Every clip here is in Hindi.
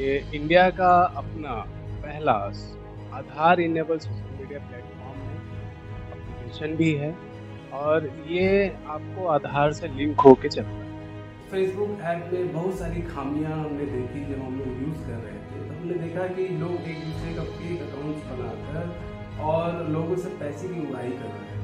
ये इंडिया का अपना पहला आधार इनेबल सोशल मीडिया प्लेटफॉर्म है, एप्लीकेशन भी है और ये आपको आधार से लिंक होके चलता है। फेसबुक ऐप में बहुत सारी खामियां हमने देखी जब हम लोग यूज़ कर रहे थे, तो हमने देखा कि लोग एक दूसरे का फेक अकाउंट्स बनाकर और लोगों से पैसे की उड़ाई कर रहे हैं।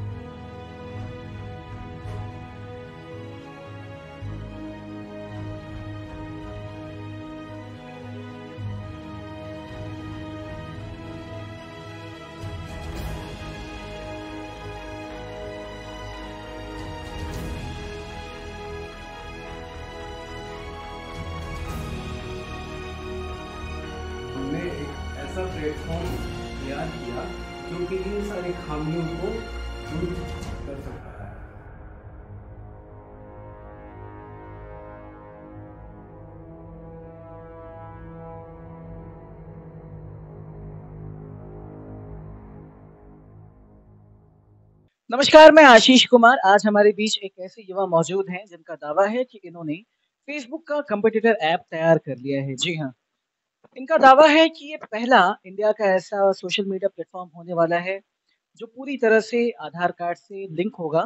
हमने एक ऐसा प्लेटफॉर्म तैयार किया जो कि इन सारी खामियों को दूर कर सकता है। नमस्कार, मैं आशीष कुमार। आज हमारे बीच एक ऐसे युवा मौजूद हैं जिनका दावा है कि इन्होंने फेसबुक का कॉम्पिटिटर ऐप तैयार कर लिया है। जी हाँ, इनका दावा है कि ये पहला इंडिया का ऐसा सोशल मीडिया प्लेटफॉर्म होने वाला है जो पूरी तरह से आधार कार्ड से लिंक होगा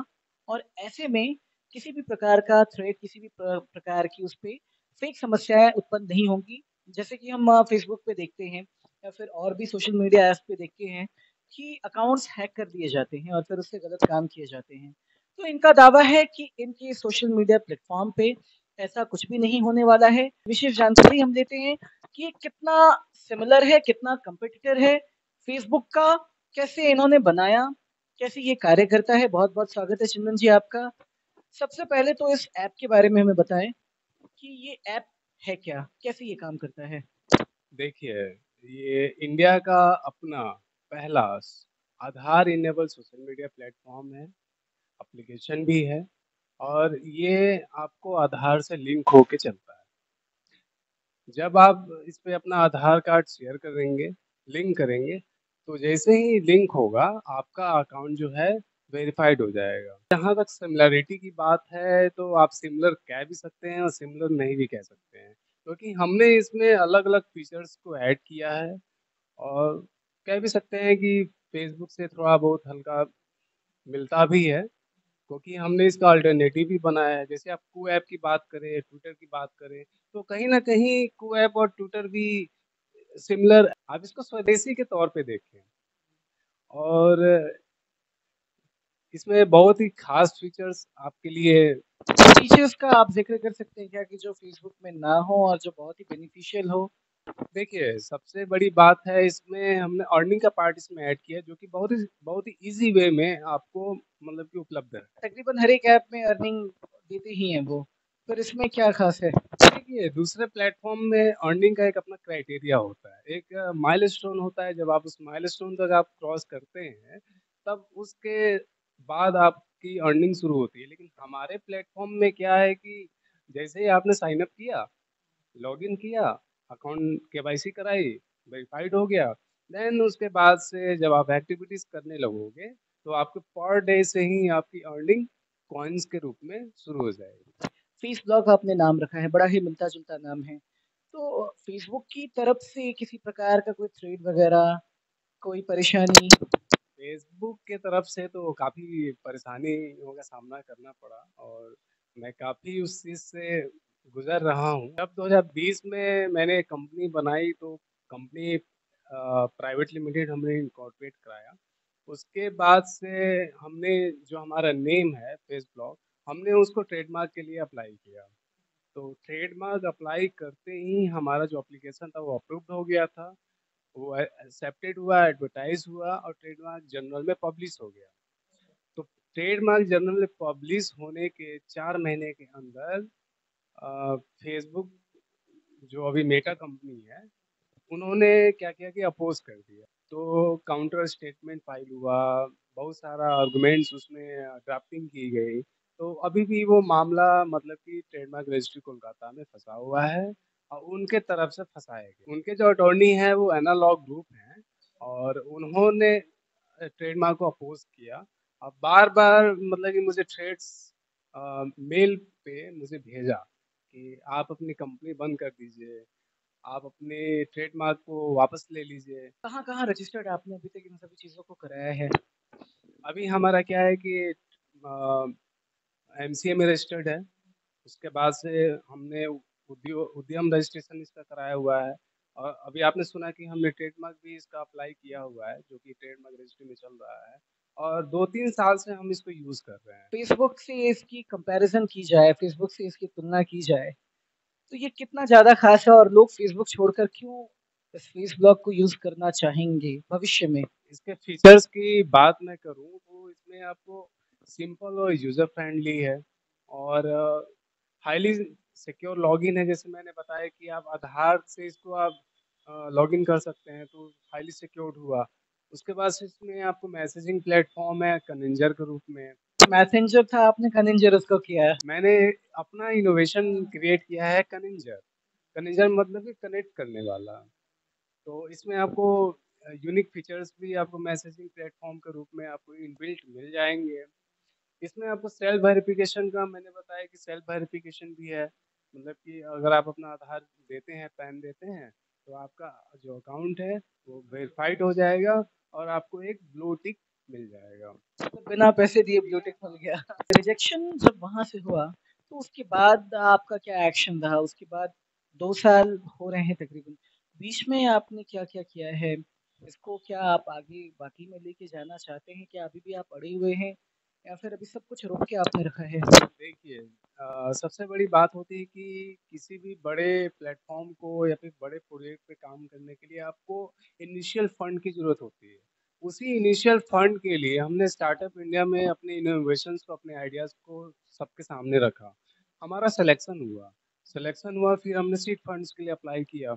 और ऐसे में किसी भी प्रकार का थ्रेड, किसी भी प्रकार की उस पे फेक समस्याएं उत्पन्न नहीं होंगी। जैसे कि हम फेसबुक पे देखते हैं या फिर और भी सोशल मीडिया ऐप्स पे देखते हैं कि अकाउंट्स हैक कर दिए जाते हैं और फिर उससे गलत काम किए जाते हैं। तो इनका दावा है कि इनके सोशल मीडिया प्लेटफॉर्म पे ऐसा कुछ भी नहीं होने वाला है। विशेष जानकारी हम लेते हैं कि ये कितना सिमिलर है, कितना कंपेटिटर है फेसबुक का, कैसे इन्होंने बनाया, कैसे ये कार्य करता है। बहुत-बहुत स्वागत है चंदन जी आपका। सबसे पहले तो इस ऐप के बारे में हमें बताएँ कि ये ऐप है क्या? कैसे ये काम करता है? देखिए, ये इंडिया का अपना पहला आधार इनेबल सोशल मीडिया प्लेटफॉर्म है, एप्लीकेशन भी है और ये आपको आधार से लिंक होके चलता है। जब आप इस पे अपना आधार कार्ड शेयर करेंगे, लिंक करेंगे, तो जैसे ही लिंक होगा, आपका अकाउंट जो है वेरिफाइड हो जाएगा। जहाँ तक सिमिलैरिटी की बात है, तो आप सिमिलर कह भी सकते हैं और सिमिलर नहीं भी कह सकते हैं, क्योंकि हमने इसमें अलग-अलग फीचर्स को ऐड किया है और कह भी सकते हैं कि फेसबुक से थोड़ा बहुत हल्का मिलता भी है। क्योंकि हमने इसका अल्टरनेटिव भी बनाया है। जैसे आप कू ऐप की बात करें, ट्विटर की बात करें, तो कहीं न कहीं कू ऐप और ट्विटर भी सिमिलर, आप इसको स्वदेशी के तौर पे देखें और इसमें बहुत ही ख़ास फीचर्स आपके लिए। फीचर्स का आप ज़िक्र कर सकते हैं क्या कि जो फेसबुक में ना हो और जो बहुत ही बेनिफिशियल हो? देखिए, सबसे बड़ी बात है इसमें हमने अर्निंग का पार्ट इसमें ऐड किया है, जो कि बहुत ही ईज़ी वे में आपको मतलब कि उपलब्ध है। तकरीबन हर एक ऐप में अर्निंग देते ही हैं वो, फिर इसमें क्या ख़ास है? देखिए, दूसरे प्लेटफ़ॉर्म में अर्निंग का एक अपना क्राइटेरिया होता है। एक माइलस्टोन होता है, जब आप उस माइलस्टोन तक आप क्रॉस करते हैं, तब उसके बाद आपकी अर्निंग शुरू होती है। लेकिन हमारे प्लेटफ़ॉर्म में क्या है कि जैसे ही आपने साइन अप किया, लॉगिन किया, अकाउंट केवाईसी कराई, वेरिफाइड हो गया, देन उसके बाद से जब आप एक्टिविटीज़ करने लगोगे, तो आपके पर डे से ही आपकी अर्निंग कॉइन्स के रूप में शुरू हो जाएगी। फीस ब्लॉक आपने नाम रखा है, बड़ा ही मिलता-जुलता नाम है। तो फेसबुक की तरफ से किसी प्रकार का कोई थ्रेड वगैरह, कोई परेशानी? फेसबुक के तरफ से तो काफ़ी परेशानियों का सामना करना पड़ा और मैं काफ़ी उस चीज़ से गुज़र रहा हूँ। जब 2020 में मैंने कंपनी बनाई, तो कंपनी प्राइवेट लिमिटेड हमने इनकॉर्पोरेट कराया। उसके बाद से हमने जो हमारा नेम है फेस ब्लॉग, हमने उसको ट्रेडमार्क के लिए अप्लाई किया। तो ट्रेडमार्क अप्लाई करते ही हमारा जो एप्लीकेशन था वो अप्रूव्ड हो गया था। वो एक्सेप्टेड हुआ, एडवर्टाइज़ हुआ और ट्रेडमार्क जर्नल में पब्लिश हो गया। तो ट्रेडमार्क जर्नल में पब्लिश होने के 4 महीने के अंदर फेसबुक, जो अभी मेटा कंपनी है, उन्होंने क्या किया कि अपोज़ कर दिया। तो काउंटर स्टेटमेंट फाइल हुआ, बहुत सारा आर्गुमेंट्स उसमें ड्राफ्टिंग की गई। तो अभी भी वो मामला मतलब कि ट्रेडमार्क रजिस्ट्री कोलकाता में फँसा हुआ है और उनके तरफ से फँसाया गया। उनके जो अटॉर्नी हैं वो एनालॉग ग्रुप हैं और उन्होंने ट्रेडमार्क को अपोज़ किया। अब बार-बार मतलब कि मुझे थ्रेड्स मेल पे मुझे भेजा कि आप अपनी कंपनी बंद कर दीजिए। आप अपने ट्रेडमार्क को वापस ले लीजिए। कहाँ-कहाँ रजिस्टर्ड आपने अभी तक इन सभी चीज़ों को कराया है? अभी हमारा क्या है कि एमसीए में रजिस्टर्ड है। उसके बाद से हमने उद्यम रजिस्ट्रेशन इसका कराया हुआ है और अभी आपने सुना कि हमने ट्रेडमार्क भी इसका अप्लाई किया हुआ है, जो कि ट्रेडमार्क रजिस्ट्री में चल रहा है और 2-3 साल से हम इसको यूज़ कर रहे हैं। फेसबुक से इसकी कंपैरिज़न की जाए, फेसबुक से इसकी तुलना की जाए, तो ये कितना ज़्यादा ख़ास है और लोग फेसबुक छोड़कर क्यों इस फेस ब्लॉग को यूज़ करना चाहेंगे भविष्य में? इसके फीचर्स की बात मैं करूँ तो इसमें आपको सिंपल और यूज़र फ्रेंडली है और हाईली सिक्योर लॉगिन है। जैसे मैंने बताया कि आप आधार से इसको आप लॉगिन कर सकते हैं, तो हाईली सिक्योर्ड हुआ। उसके बाद से इसमें आपको मैसेजिंग प्लेटफ़ॉर्म है कनिंजर के रूप में। मैसेंजर था, आपने कनिंजर उसको किया है। मैंने अपना इनोवेशन क्रिएट किया है कनिंजर। कनिंजर मतलब कि कनेक्ट करने वाला। तो इसमें आपको यूनिक फीचर्स भी आपको मैसेजिंग प्लेटफ़ॉर्म के रूप में आपको इनबिल्ट मिल जाएँगे। इसमें आपको सेल्फ वेरिफ़िकेशन का मैंने बताया कि सेल्फ वेरिफ़िकेशन भी है। मतलब कि अगर आप अपना आधार देते हैं, पैन देते हैं, तो आपका जो अकाउंट है वो वेरिफ़ाइड हो जाएगा और आपको एक ब्लू टिक मिल जाएगा। तो बिना पैसे दिए ब्लू टिक मिल गया। रिजेक्शन जब वहाँ से हुआ, तो उसके बाद आपका क्या एक्शन रहा? उसके बाद 2 साल हो रहे हैं तकरीबन। बीच में आपने क्या-क्या किया है? इसको क्या आप आगे बाकी में लेके जाना चाहते हैं? क्या अभी भी आप अड़े हुए हैं या फिर अभी सब कुछ रोक के आपने रखा है? देखिए सबसे बड़ी बात होती है कि किसी भी बड़े प्लेटफ़ॉर्म को या फिर बड़े प्रोजेक्ट पे काम करने के लिए आपको इनिशियल फंड की ज़रूरत होती है। उसी इनिशियल फंड के लिए हमने स्टार्टअप इंडिया में अपने इनोवेशंस को, अपने आइडियाज़ को सबके सामने रखा। हमारा सिलेक्शन हुआ फिर हमने सीड फंड्स के लिए अप्लाई किया,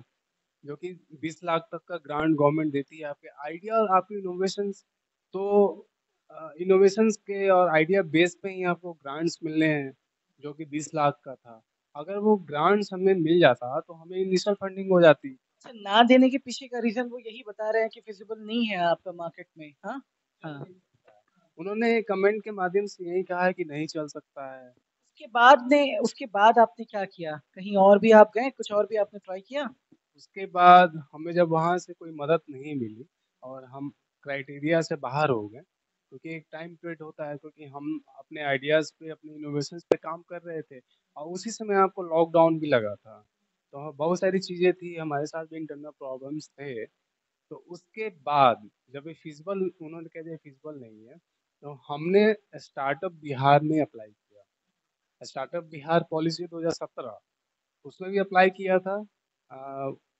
जो कि 20 लाख तक का ग्रांट गवर्नमेंट देती है आपके आइडिया और आपके इनोवेशंस। तो इनोवेशंस के और आइडिया बेस पे ही आपको ग्रांट्स मिलने हैं, जो कि 20 लाख का था। अगर वो ग्रांट्स हमें मिल जाता तो हमें इनिशियल फंडिंग हो जाती। अच्छा, ना देने के पीछे का रीज़न वो यही बता रहे हैं कि फिज़िबल नहीं है आपका मार्केट में, हाँ? हाँ। उन्होंने कमेंट के माध्यम से यही कहा है कि नहीं चल सकता है। उसके बाद आपने क्या किया? कहीं और भी आप गए? कुछ और भी आपने ट्राई किया? उसके बाद हमें जब वहाँ से कोई मदद नहीं मिली और हम क्राइटेरिया से बाहर हो गए, क्योंकि एक टाइम पीरियड होता है, क्योंकि हम अपने आइडियाज़ पे, अपने इनोवेशंस पे काम कर रहे थे और उसी समय आपको लॉकडाउन भी लगा था। तो बहुत सारी चीज़ें थी, हमारे साथ भी इंटरनल प्रॉब्लम्स थे। तो उसके बाद जब ये फिजिबल उन्होंने कह दिया फिजिबल नहीं है, तो हमने स्टार्टअप बिहार में अप्लाई किया। स्टार्टअप बिहार पॉलिसी 2017 उसमें भी अप्लाई किया था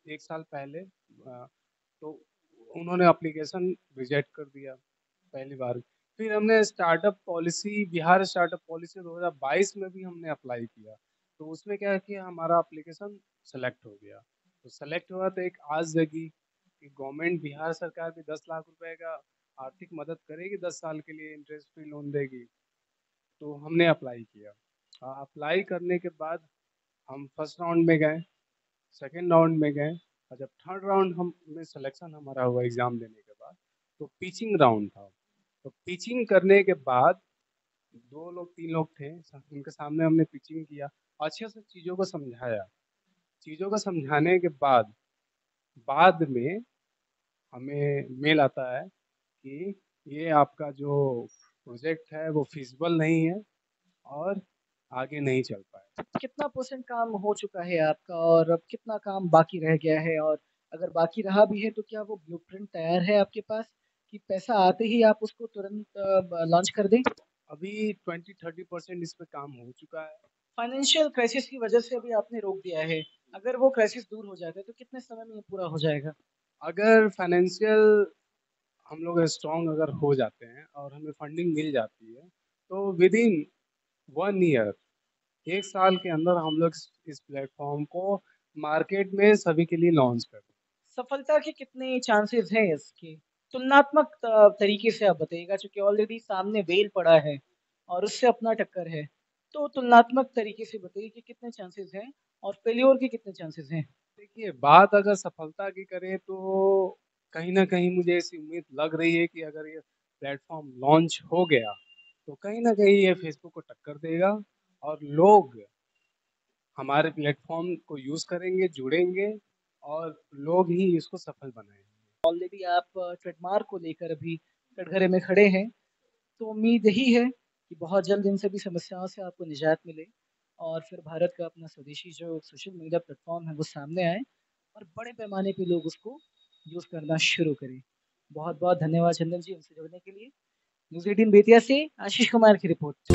1 साल पहले। तो उन्होंने एप्लीकेशन रिजेक्ट कर दिया पहली बार। फिर हमने startup policy Bihar startup policy 2022 में भी हमने अप्लाई किया। तो उसमें क्या है कि हमारा एप्लीकेशन सेलेक्ट हो गया। तो सेलेक्ट हुआ तो एक आस जगी कि गवर्नमेंट बिहार सरकार भी 10 लाख रुपए का आर्थिक मदद करेगी, 10 साल के लिए इंटरेस्ट फ्री लोन देगी। तो हमने अप्लाई किया। अप्लाई करने के बाद हम फर्स्ट राउंड में गए, सेकंड राउंड में गए और जब थर्ड राउंड हम में सिलेक्शन हमारा हुआ एग्ज़ाम देने के बाद, तो पिचिंग राउंड था। तो पिचिंग करने के बाद 2 लोग 3 लोग थे, उनके सामने हमने पिचिंग किया, अच्छे से चीज़ों को समझाया। चीज़ों को समझाने के बाद में हमें मेल आता है कि ये आपका जो प्रोजेक्ट है वो फिजिबल नहीं है और आगे नहीं चल पाएगा। कितना परसेंट काम हो चुका है आपका और अब कितना काम बाकी रह गया है? और अगर बाकी रहा भी है तो क्या वो ब्लूप्रिंट तैयार है आपके पास कि पैसा आते ही आप उसको तुरंत लॉन्च कर दें? अभी 20-30% इस पे काम हो चुका है। फाइनेंशियल क्राइसिस की वजह से अभी आपने रोक दिया है। अगर वो क्राइसिस दूर हो जाता है तो कितने समय में ये पूरा हो जाएगा? अगर फाइनेंशियल हम लोग स्ट्रॉन्ग अगर हो जाते हैं और हमें फंडिंग मिल जाती है, तो विदिन 1 ईयर 1 साल के अंदर हम लोग इस प्लेटफ़ॉर्म को मार्केट में सभी के लिए लॉन्च कर दें। सफलता के कितने चांसेस हैं इसके? तुलनात्मक तरीके से आप बताइएगा चूँकि ऑलरेडी सामने वेल पड़ा है और उससे अपना टक्कर है। तो तुलनात्मक तरीके से बताइए कि कितने चांसेस हैं और फेल्योर के कितने चांसेस हैं? देखिए, बात अगर सफलता की करें तो कहीं न कहीं मुझे ऐसी उम्मीद लग रही है कि अगर ये प्लेटफ़ॉर्म लॉन्च हो गया, तो कहीं न कहीं ये फ़ेसबुक को टक्कर देगा और लोग हमारे प्लेटफ़ॉर्म को यूज़ करेंगे, जुड़ेंगे और लोग ही इसको सफल बनाएँ। ऑलरेडी आप ट्रेडमार्क को लेकर अभी कटघरे में खड़े हैं, तो उम्मीद यही है कि बहुत जल्द इन सभी समस्याओं से आपको निजात मिले और फिर भारत का अपना स्वदेशी जो सोशल मीडिया प्लेटफ़ॉर्म है, वो सामने आए और बड़े पैमाने पे लोग उसको यूज़ करना शुरू करें। बहुत-बहुत धन्यवाद चंदन जी हमसे जुड़ने के लिए। न्यूज़ 18 बेतिया से आशीष कुमार की रिपोर्ट।